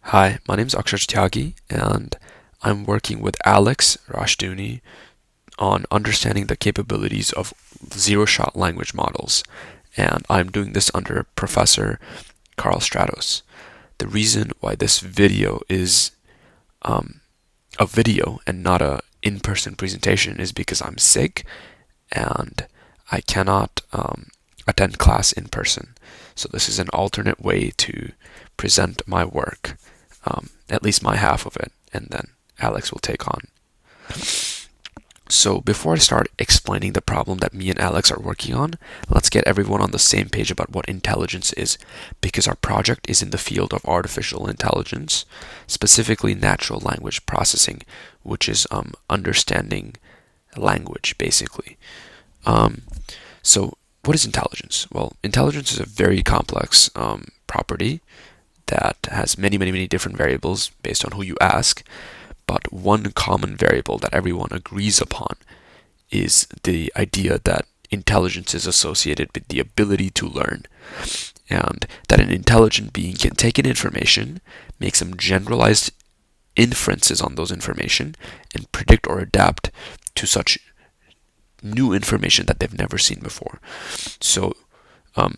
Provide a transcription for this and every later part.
Hi, my name is Akshay Tyagi, and I'm working with Alex Rashduni on understanding the capabilities of zero-shot language models, and I'm doing this under Professor Carl Stratos. The reason why this video is um, a video and not a in-person presentation is because I'm sick and I cannot attend class in person. So this is an alternate way to present my work, at least my half of it, and then Alex will take on. So before I start explaining the problem that me and Alex are working on, let's get everyone on the same page about what intelligence is, because our project is in the field of artificial intelligence, specifically natural language processing, which is understanding language, basically. Um, so what is intelligence? Well, intelligence is a very complex property that has many different variables based on who you ask. But one common variable that everyone agrees upon is the idea that intelligence is associated with the ability to learn, and that an intelligent being can take in information, make some generalized inferences on those information, and predict or adapt to such new information that they've never seen before. So,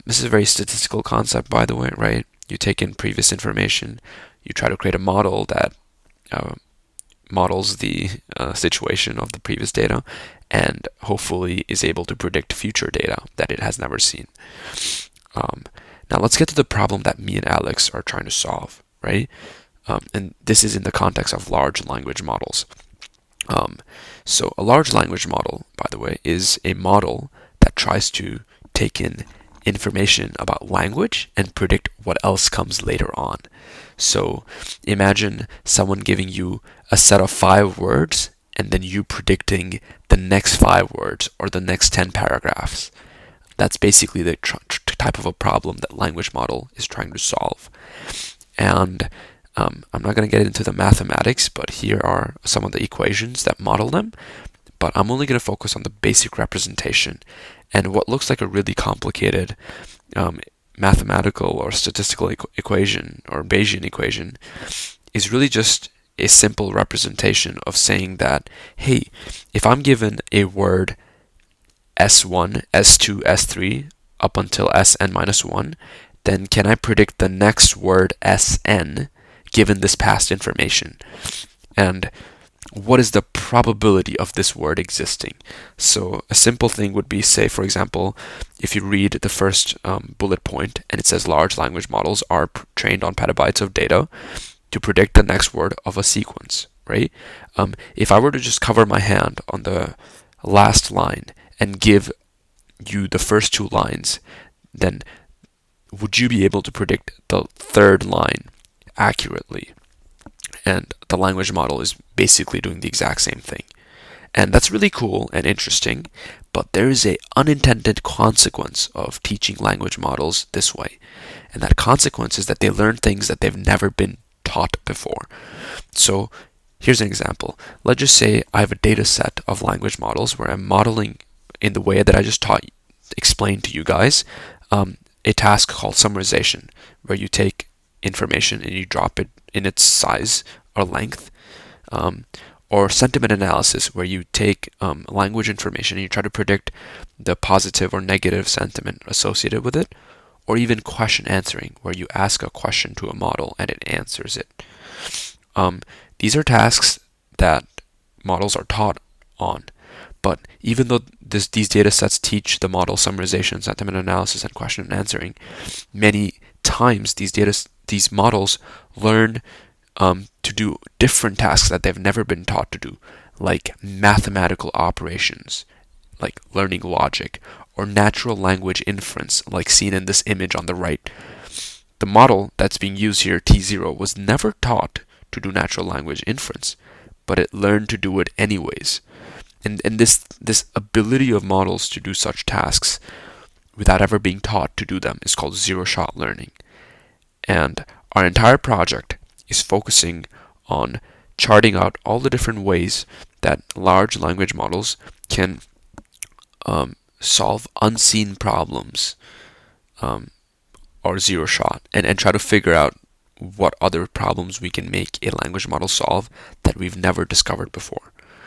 this is a very statistical concept, by the way, right? You take in previous information, you try to create a model that uh, models the situation of the previous data, and hopefully is able to predict future data that it has never seen. Um, Now let's get to the problem that me and Alex are trying to solve, right? And this is in the context of large language models. Um, so a large language model, by the way, is a model that tries to take in information about language and predict what else comes later on. So imagine someone giving you a set of 5 words and then you predicting the next 5 words or the next 10 paragraphs. That's basically the type of a problem that language model is trying to solve. And I'm not going to get into the mathematics, but here are some of the equations that model them. But I'm only going to focus on the basic representation. And what looks like a really complicated mathematical or statistical equation or Bayesian equation is really just a simple representation of saying that, hey, if I'm given a word S1, S2, S3 up until Sn minus 1, then can I predict the next word Sn given this past information? And what is the probability of this word existing? So a simple thing would be, say, for example, if you read the first bullet point and it says large language models are trained on petabytes of data to predict the next word of a sequence, right? If I were to just cover my hand on the last line and give you the first 2 lines, then would you be able to predict the third line accurately? And the language model is basically doing the exact same thing. And that's really cool and interesting, but there is a unintended consequence of teaching language models this way. And that consequence is that they learn things that they've never been taught before. So here's an example. Let's just say I have a data set of language models where I'm modeling in the way that I just explained to you guys, a task called summarization, where you take information and you drop it in its size or length, or sentiment analysis, where you take language information and you try to predict the positive or negative sentiment associated with it, or even question answering, where you ask a question to a model and it answers it. These are tasks that models are taught on, but even though these data sets teach the model summarization, sentiment analysis, and question answering, many times these models learn to do different tasks that they've never been taught to do, like mathematical operations, like learning logic, or natural language inference, like seen in this image on the right. The model that's being used here, T0, was never taught to do natural language inference, but it learned to do it anyways. And this ability of models to do such tasks without ever being taught to do them is called zero-shot learning. And our entire project is focusing on charting out all the different ways that large language models can solve unseen problems, or zero shot, and try to figure out what other problems we can make a language model solve that we've never discovered before.